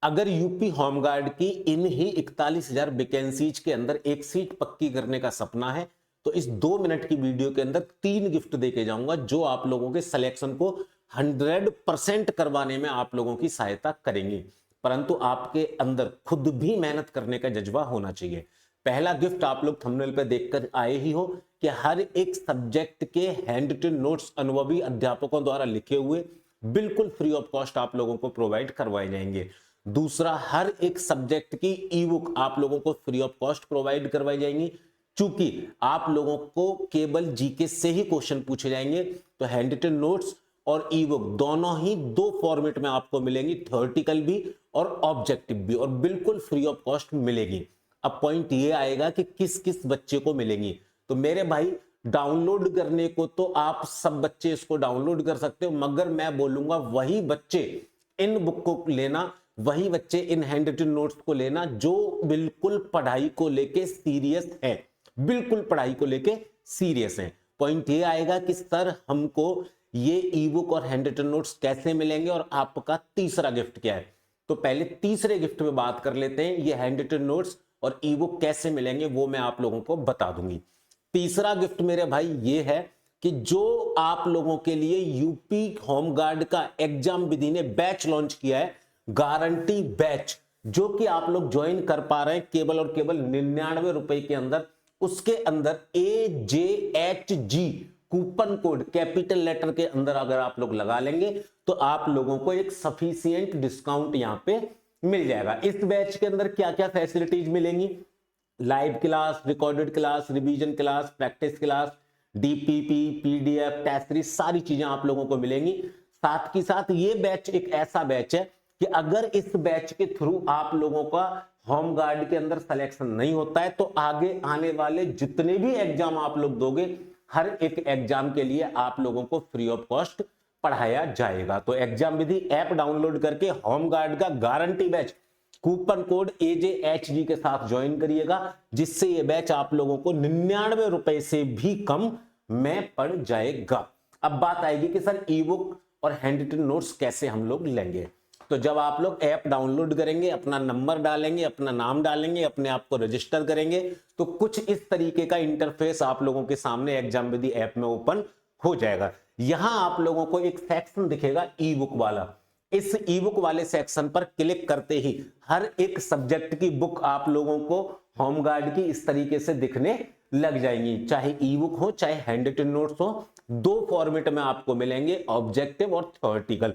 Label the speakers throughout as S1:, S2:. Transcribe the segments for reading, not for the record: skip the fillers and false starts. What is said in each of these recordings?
S1: अगर UP home guard की इन ही 41,000 vacancies के अंदर एक सीट पक्की करने का सपना है तो इस 2 मिनट की वीडियो के अंदर 3 गिफ्ट देके जाऊंगा जो आप लोगों के सिलेक्शन को 100% करवाने में आप लोगों की सहायता करेंगे। परंतु आपके अंदर खुद भी मेहनत करने का जज्बा होना चाहिए। पहला गिफ्ट आप लोग थंबनेल पे देखकर आए ही हो कि हर एक सब्जेक्ट के हैंड रिटन नोट्स अनुभवी अध्यापकों द्वारा लिखे हुए बिल्कुल फ्री ऑफ कॉस्ट आप लोगों को प्रोवाइड करवाए जाएंगे। दूसरा, हर एक सब्जेक्ट की ई बुक आप लोगों को फ्री ऑफ कॉस्ट प्रोवाइड करवाई जाएंगी। चूंकि आप लोगों को केवल जीके से ही क्वेश्चन पूछे जाएंगे तो हैंड रिटन नोट्स और ई बुक दोनों ही 2 फॉर्मेट में आपको मिलेंगी, थ्योरेटिकल भी और ऑब्जेक्टिव भी, और बिल्कुल फ्री ऑफ कॉस्ट मिलेगी। अब पॉइंट ये आएगा कि किस किस बच्चे को मिलेंगी। तो मेरे भाई, डाउनलोड करने को तो आप सब बच्चे इसको डाउनलोड कर सकते हो, मगर मैं बोलूंगा वही बच्चे इन बुक को लेना, वही बच्चे इन हैंड रिटन नोट्स को लेना जो बिल्कुल पढ़ाई को लेके सीरियस है, बिल्कुल पढ़ाई को लेके सीरियस है। पॉइंट ये आएगा कि सर हमको ये ई बुक और हैंड रिटन नोट्स कैसे मिलेंगे और आपका तीसरा गिफ्ट क्या है। तो पहले तीसरे गिफ्ट में बात कर लेते हैं। ये हैंड रिटन नोट्स और ई बुक कैसे मिलेंगे वो मैं आप लोगों को बता दूंगी। तीसरा गिफ्ट मेरे भाई ये है कि जो आप लोगों के लिए यूपी होमगार्ड का एग्जाम विधि ने बैच लॉन्च किया है, गारंटी बैच, जो कि आप लोग ज्वाइन कर पा रहे हैं केवल और केवल 99 रुपए के अंदर। उसके अंदर AJHG coupon code capital letter के अंदर अगर आप लोग लगा लेंगे तो आप लोगों को एक सफिशिएंट डिस्काउंट यहां पे मिल जाएगा। इस बैच के अंदर क्या क्या फैसिलिटीज मिलेंगी? Live class, recorded class, revision class, practice class, DPP, PDF, test series, सारी चीजें आप लोगों को मिलेंगी। साथ ही साथ ये बैच एक ऐसा बैच है कि अगर इस बैच के थ्रू आप लोगों का होमगार्ड के अंदर सिलेक्शन नहीं होता है तो आगे आने वाले जितने भी एग्जाम आप लोग दोगे, हर एक एग्जाम के लिए आप लोगों को फ्री ऑफ कॉस्ट पढ़ाया जाएगा। तो एग्जाम विधि ऐप डाउनलोड करके होमगार्ड का guarantee batch coupon code AJHG के साथ ज्वाइन करिएगा, जिससे ये बैच आप लोगों को 99 रुपए से भी कम में पड़ जाएगा। अब बात आएगी कि सर ई बुक और हैंड रिटन नोट्स कैसे हम लोग लेंगे। तो जब आप लोग ऐप डाउनलोड करेंगे, अपना नंबर डालेंगे, अपना नाम डालेंगे, अपने आप को रजिस्टर करेंगे, तो कुछ इस तरीके का इंटरफेस आप लोगों के सामने एग्जाम विधि ऐप में ओपन हो जाएगा। यहां आप लोगों को एक सेक्शन दिखेगा ई बुक वाला। इस ई बुक वाले सेक्शन पर क्लिक करते ही हर एक सब्जेक्ट की बुक आप लोगों को होमगार्ड की इस तरीके से दिखने लग जाएंगी, चाहे ई बुक हो चाहे हैंड रिटन नोट्स हो। 2 फॉर्मेट में आपको मिलेंगे, ऑब्जेक्टिव और थ्योरेटिकल।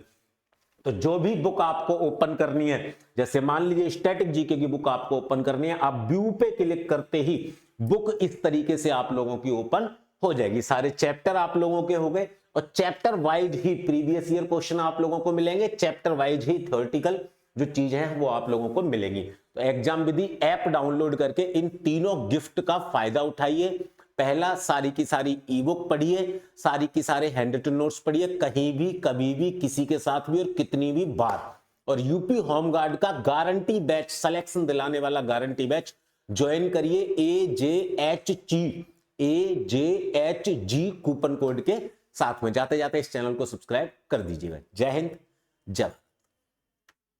S1: तो जो भी बुक आपको ओपन करनी है, जैसे मान लीजिए स्टैटिक जीके की बुक आपको ओपन करनी है, आप व्यू पे क्लिक करते ही बुक इस तरीके से आप लोगों की ओपन हो जाएगी। सारे चैप्टर आप लोगों के हो गए और चैप्टर वाइज ही प्रीवियस ईयर क्वेश्चन आप लोगों को मिलेंगे, चैप्टर वाइज ही थ्योरेटिकल जो चीजें हैं वो आप लोगों को मिलेंगी। तो एग्जाम विधि ऐप डाउनलोड करके इन तीनों गिफ्ट का फायदा उठाइए। पहला, सारी की सारी ई बुक पढ़िए, सारी की सारे हैंड रिटन नोट्स पढ़िए, कहीं भी कभी भी किसी के साथ भी और कितनी भी बार। और यूपी होमगार्ड का गारंटी बैच, सिलेक्शन दिलाने वाला गारंटी बैच ज्वाइन करिए AJHG कूपन कोड के साथ में। जाते जाते इस चैनल को सब्सक्राइब कर दीजिएगा। जय हिंद, जय भारत।